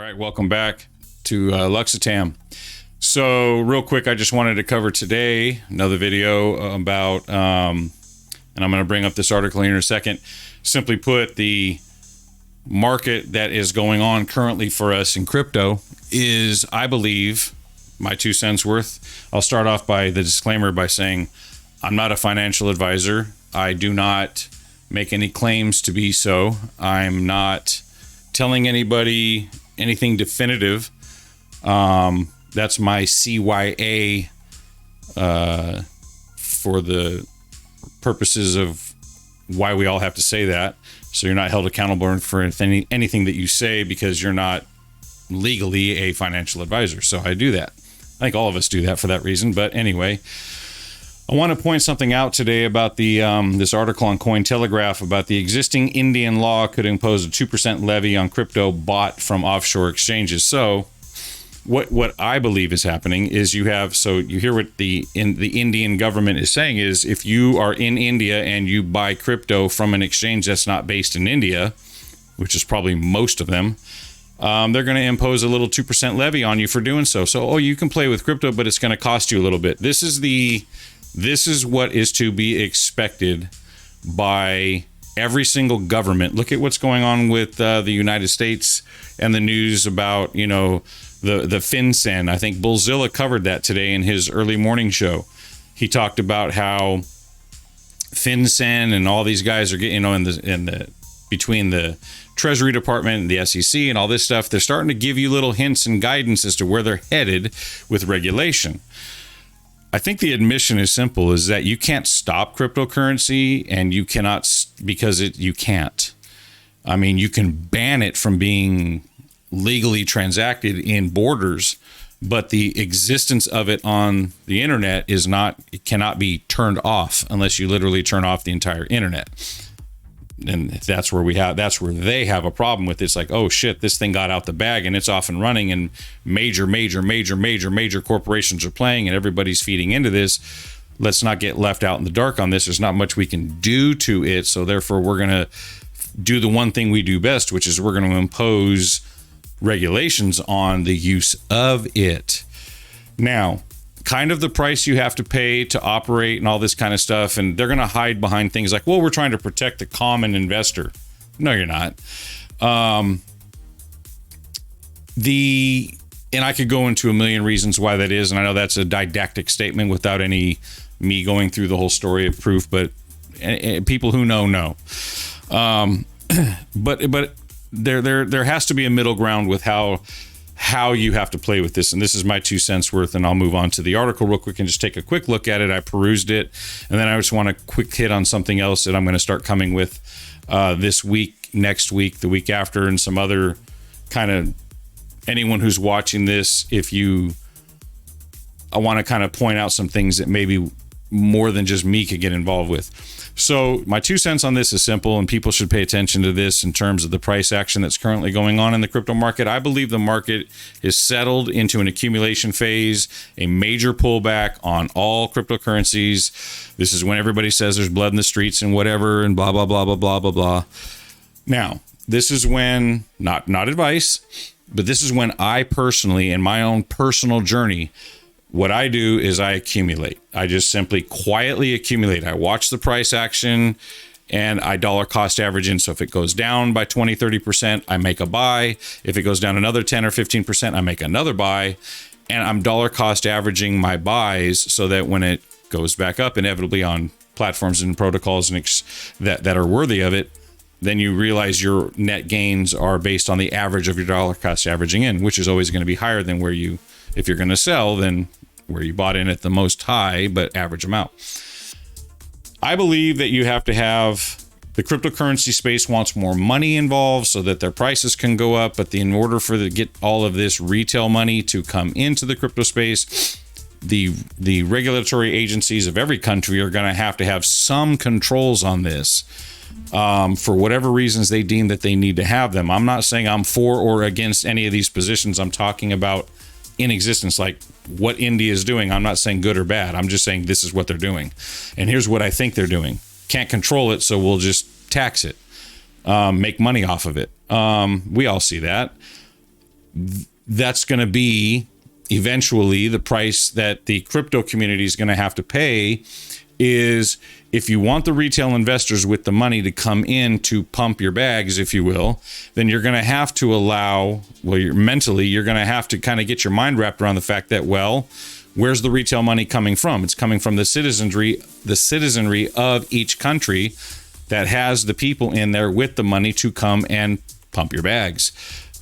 right, welcome back to Luxitam. So real quick, I just wanted to cover today another video about, and I'm going to bring up this article here in a second. Simply put, the market that is going on currently for us in crypto is, I believe, my 2 cents worth. I'll start off by the disclaimer by saying I'm not a financial advisor. I do not make any claims to be so. I'm not telling anybody anything definitive. That's my CYA for the purposes of why we all have to say that. So you're not held accountable for anything that you say because you're not legally a financial advisor. So I do that. I think all of us do that for that reason. But anyway, I want to point something out today about the this article on Cointelegraph about the existing Indian law could impose a 2% levy on crypto bought from offshore exchanges. So what I believe is happening is you hear what the Indian government is saying is if you are in India and you buy crypto from an exchange that's not based in India, which is probably most of them, they're going to impose a little 2% levy on you for doing so. So, you can play with crypto, but it's going to cost you a little bit. This is what is to be expected by every single government. Look at what's going on with the United States and the news about, the FinCEN. I think Bullzilla covered that today in his early morning show. He talked about how FinCEN and all these guys are getting, between the Treasury Department and the SEC and all this stuff, they're starting to give you little hints and guidance as to where they're headed with regulation. I think the admission is simple, is that you can't stop cryptocurrency, and you cannot, because you can't. I mean, you can ban it from being legally transacted in borders, but the existence of it on the internet it cannot be turned off unless you literally turn off the entire internet. And that's where they have a problem with it. It's like, oh shit, this thing got out the bag and it's off and running, and major corporations are playing and everybody's feeding into this. Let's not get left out in the dark on this. There's not much we can do to it. So therefore we're going to do the one thing we do best, which is we're going to impose regulations on the use of it. Now, kind of the price you have to pay to operate and all this kind of stuff, and they're going to hide behind things like, well, we're trying to protect the common investor. No, you're not. And I could go into a million reasons why that is, and I know that's a didactic statement without me going through the whole story of proof, but people who know. But there has to be a middle ground with how you have to play with this. And this is my 2 cents worth, and I'll move on to the article real quick and just take a quick look at it. I perused it, and then I just want a quick hit on something else that I'm going to start coming with this week, next week, the week after, and some other kind of anyone who's watching this. I want to kind of point out some things that maybe more than just me could get involved with. So my 2 cents on this is simple, and people should pay attention to this in terms of the price action that's currently going on in the crypto market. I believe the market is settled into an accumulation phase, a major pullback on all cryptocurrencies. This is when everybody says there's blood in the streets and whatever and blah, blah, blah, blah, blah, blah, blah. Now, this is when, not advice, but this is when I personally, in my own personal journey, what I do is I accumulate. I just simply quietly accumulate. I watch the price action and I dollar cost average in. So if it goes down by 20, 30%, I make a buy. If it goes down another 10 or 15%, I make another buy. And I'm dollar cost averaging my buys so that when it goes back up, inevitably on platforms and protocols and that are worthy of it, then you realize your net gains are based on the average of your dollar cost averaging in, which is always going to be higher than if you're going to sell, then where you bought in at the most high, but average amount. I believe that you have to have the cryptocurrency space wants more money involved so that their prices can go up. But in order for to get all of this retail money to come into the crypto space, the regulatory agencies of every country are going to have some controls on this. For whatever reasons they deem that they need to have them. I'm not saying I'm for or against any of these positions. I'm talking about in existence, like what India is doing. I'm not saying good or bad. I'm just saying this is what they're doing. And here's what I think they're doing. Can't control it, so we'll just tax it, make money off of it. We all see that. that's going to be eventually the price that the crypto community is going to have to pay. Is if you want the retail investors with the money to come in to pump your bags, if you will, then you're going to have to allow, well, you're going to have to kind of get your mind wrapped around the fact that, well, where's the retail money coming from? It's coming from the citizenry of each country that has the people in there with the money to come and pump your bags.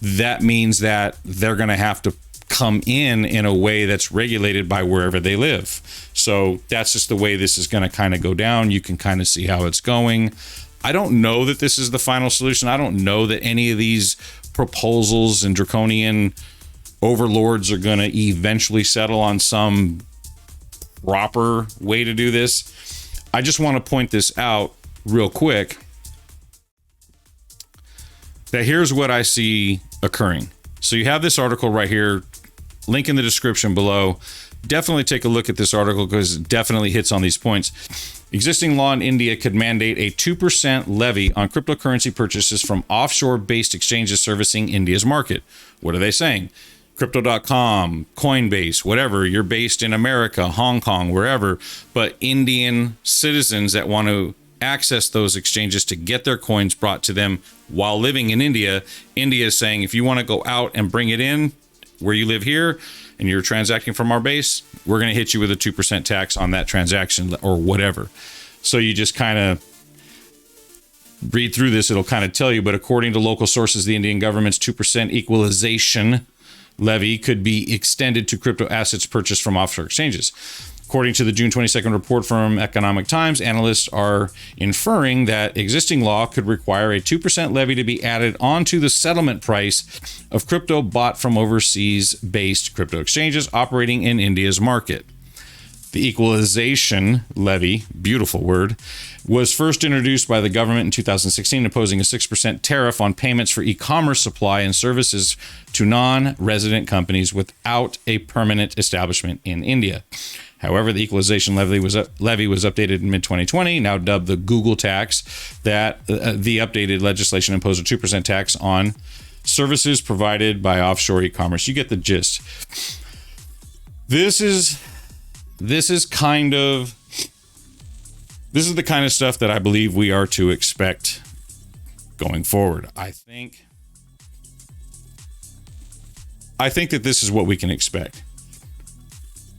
That means that they're going to have to come in a way that's regulated by wherever they live. So that's just the way this is going to kind of go down. You can kind of see how it's going. I don't know that this is the final solution. I don't know that any of these proposals and draconian overlords are going to eventually settle on some proper way to do this. I just want to point this out real quick, that here's what I see occurring. So you have this article right here, link in the description below. Definitely take a look at this article because it definitely hits on these points. Existing law in India could mandate a 2% levy on cryptocurrency purchases from offshore-based exchanges servicing India's market. What are they saying? Crypto.com, Coinbase, whatever, you're based in America, Hong Kong, wherever, but Indian citizens that want to access those exchanges to get their coins brought to them while living in India. India is saying, if you want to go out and bring it in where you live here and you're transacting from our base, we're going to hit you with a 2% tax on that transaction or whatever. So you just kind of read through this, it'll kind of tell you, but according to local sources, the Indian government's 2% equalization levy could be extended to crypto assets purchased from offshore exchanges. According to the June 22nd report from Economic Times, analysts are inferring that existing law could require a 2% levy to be added onto the settlement price of crypto bought from overseas-based crypto exchanges operating in India's market. The equalization levy, beautiful word, was first introduced by the government in 2016, imposing a 6% tariff on payments for e-commerce supply and services to non-resident companies without a permanent establishment in India. However, the equalization levy was updated in mid-2020, now dubbed the Google tax, that the updated legislation imposed a 2% tax on services provided by offshore e-commerce. You get the gist. This is the kind of stuff that I believe we are to expect going forward. I think that this is what we can expect.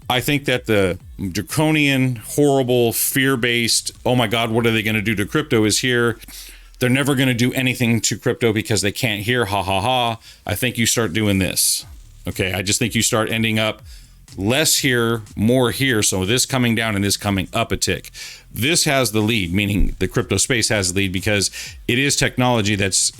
I think that the draconian, horrible, fear-based, oh my God, what are they going to do to crypto is here. They're never going to do anything to crypto because they can't hear, ha, ha, ha. I think you start doing this. Okay, I just think you start ending up less here, more here. So this coming down and this coming up a tick. This has the lead, meaning the crypto space has the lead because it is technology that's,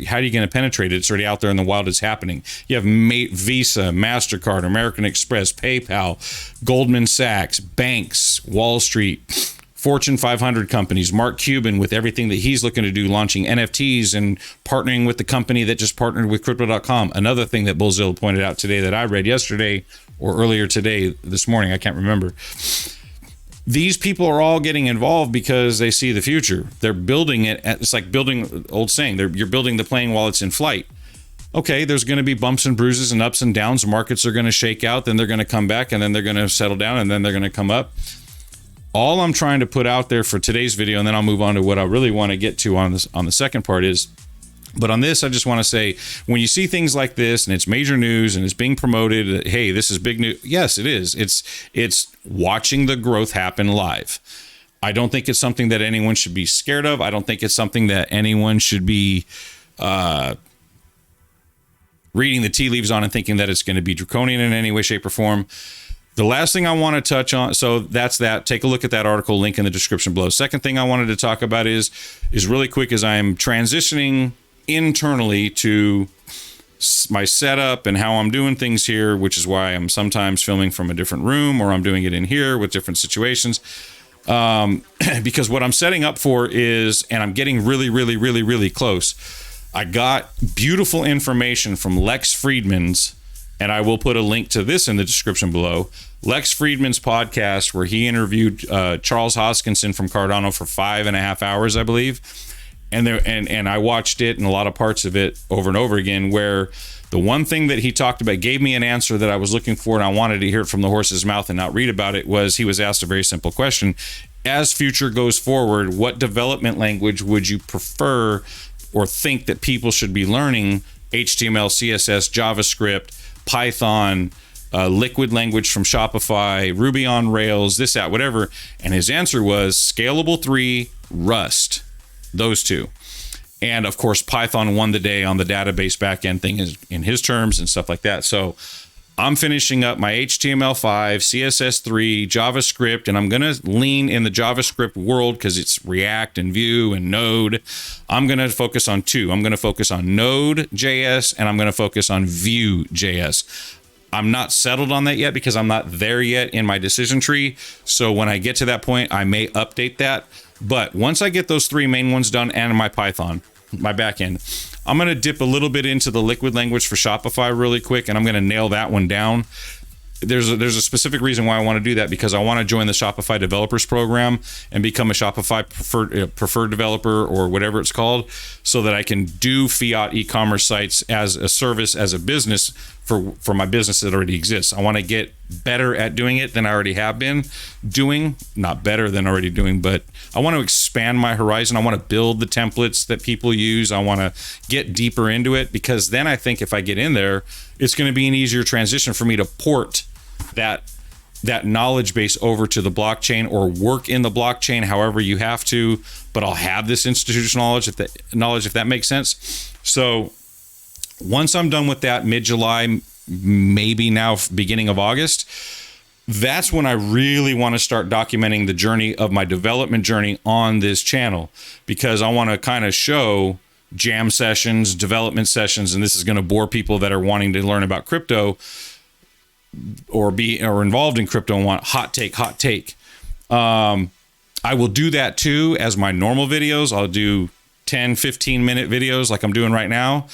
how are you going to penetrate it? It's already out there in the wild. It's happening. You have Visa, MasterCard, American Express, PayPal, Goldman Sachs, banks, Wall Street, Fortune 500 companies, Mark Cuban with everything that he's looking to do, launching NFTs and partnering with the company that just partnered with Crypto.com. Another thing that Bullzilla pointed out today that I read yesterday or earlier today, this morning, I can't remember. These people are all getting involved because they see the future. They're building it. It's like building, old saying, you're building the plane while it's in flight. Okay, there's going to be bumps and bruises and ups and downs. Markets are going to shake out, then they're going to come back, and then they're going to settle down, and then they're going to come up. All I'm trying to put out there for today's video, and then I'll move on to what I really want to get to on the second part is, but on this, I just want to say, when you see things like this and it's major news and it's being promoted, hey, this is big news. Yes, it is. It's watching the growth happen live. I don't think it's something that anyone should be scared of. I don't think it's something that anyone should be reading the tea leaves on and thinking that it's going to be draconian in any way, shape, or form. The last thing I want to touch on, so that's that. Take a look at that article, link in the description below. Second thing I wanted to talk about is really quick, as I'm transitioning internally to my setup and how I'm doing things here, which is why I'm sometimes filming from a different room or I'm doing it in here with different situations. Because what I'm setting up for is, and I'm getting really, really, really, really close. I got beautiful information from Lex Friedman's, and I will put a link to this in the description below. Lex Friedman's podcast, where he interviewed Charles Hoskinson from Cardano for 5.5 hours, I believe. and I watched it and a lot of parts of it over and over again, where the one thing that he talked about gave me an answer that I was looking for, and I wanted to hear it from the horse's mouth and not read about it, was he was asked a very simple question. As future goes forward, what development language would you prefer or think that people should be learning? HTML, CSS, JavaScript, Python, liquid language from Shopify, Ruby on Rails, this, that, whatever. And his answer was Scalable 3, Rust, those two. And of course, Python won the day on the database backend thing in his terms and stuff like that. So I'm finishing up my HTML5, CSS3, JavaScript, and I'm going to lean in the JavaScript world because it's React and Vue and Node. I'm going to focus on two. I'm going to focus on Node.js and I'm going to focus on Vue.js. I'm not settled on that yet because I'm not there yet in my decision tree. So when I get to that point, I may update that. But once I get those three main ones done and my Python, my backend, I'm going to dip a little bit into the liquid language for Shopify really quick, and I'm going to nail that one down. There's a specific reason why I want to do that, because I want to join the Shopify developers program and become a Shopify preferred developer or whatever it's called, so that I can do fiat e-commerce sites as a service, as a business for my business that already exists. I want to get better at doing it than I already have been doing. Not better than already doing, but I want to expand my horizon. I want to build the templates that people use. I want to get deeper into it, because then I think if I get in there, it's going to be an easier transition for me to port that knowledge base over to the blockchain, or work in the blockchain however you have to, but I'll have this institutional knowledge if that makes sense. So once I'm done with that, mid-July, maybe now beginning of August, that's when I really want to start documenting the journey of my development journey on this channel, because I want to kind of show jam sessions, development sessions, and this is going to bore people that are wanting to learn about crypto or involved in crypto and want hot take. I will do that too as my normal videos. I'll do 10-15 minute videos like I'm doing right now,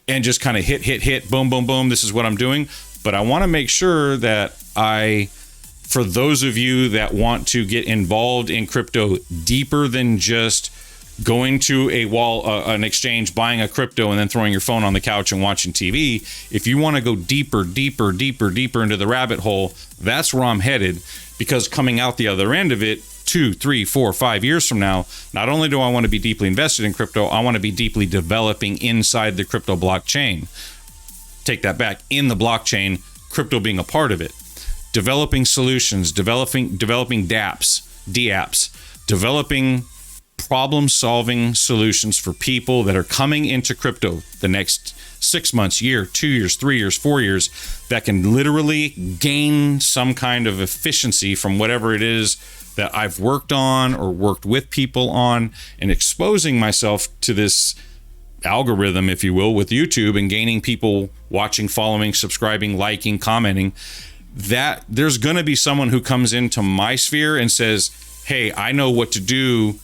and just kind of hit, boom, boom, boom. This is what I'm doing. But I want to make sure that for those of you that want to get involved in crypto deeper than just going to an exchange, buying a crypto, and then throwing your phone on the couch and watching TV. If you want to go deeper into the rabbit hole, that's where I'm headed, because coming out the other end of it, 2, 3, 4, 5 years from now, not only do I want to be deeply invested in crypto, I want to be deeply developing inside the crypto blockchain. Take that back, in the blockchain, crypto being a part of it. Developing solutions, developing DApps, developing problem-solving solutions for people that are coming into crypto the next 6 months, year, 2 years, 3 years, 4 years, that can literally gain some kind of efficiency from whatever it is that I've worked on or worked with people on, and exposing myself to this algorithm, if you will, with YouTube, and gaining people watching, following, subscribing, liking, commenting. That there's going to be someone who comes into my sphere and says, hey, I know what to do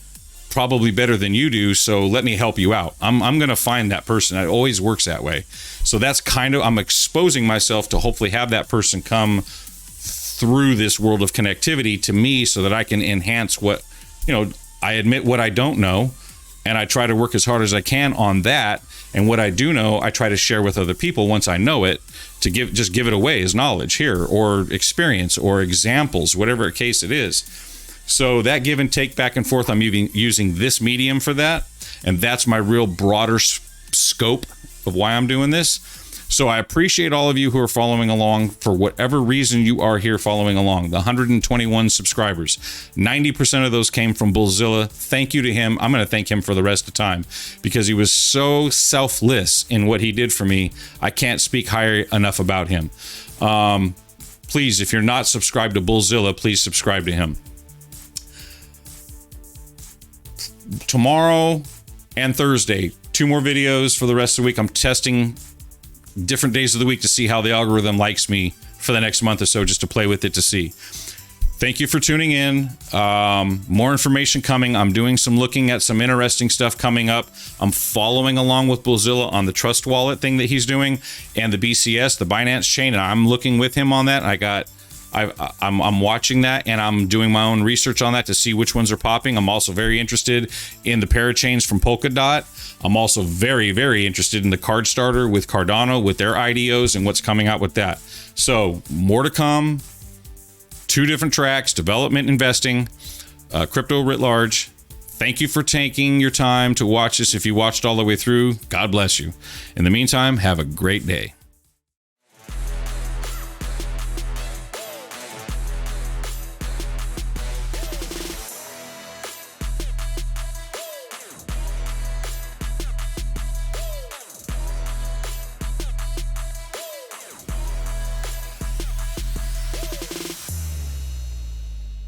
probably better than you do, so let me help you out. I'm going to find that person. It always works that way. So that's I'm exposing myself to hopefully have that person come through this world of connectivity to me, so that I can enhance what, I admit what I don't know, and I try to work as hard as I can on that. And what I do know, I try to share with other people once I know it, to give it away as knowledge here, or experience, or examples, whatever case it is. So that give and take back and forth, I'm using this medium for that. And that's my real broader scope of why I'm doing this. So I appreciate all of you who are following along, for whatever reason you are here following along. The 121 subscribers, 90% of those came from Bullzilla. Thank you to him. I'm going to thank him for the rest of the time, because he was so selfless in what he did for me. I can't speak higher enough about him. Please, if you're not subscribed to Bullzilla, please subscribe to him. Tomorrow and Thursday, 2 more videos for the rest of the week. I'm testing different days of the week to see how the algorithm likes me for the next month or so, just to play with it to see. Thank you for tuning in. More information coming. I'm doing some looking at some interesting stuff coming up. I'm following along with Bullzilla on the Trust Wallet thing that he's doing, and the BCS, the Binance chain, and I'm looking with him on that. I got I'm watching that, and I'm doing my own research on that to see which ones are popping. I'm also very interested in the parachains from Polkadot. I'm also very, very interested in the card starter with Cardano, with their IDOs and what's coming out with that. So more to come. 2 different tracks: development, investing, crypto writ large. Thank you for taking your time to watch this. If you watched all the way through, God bless you. In the meantime, have a great day.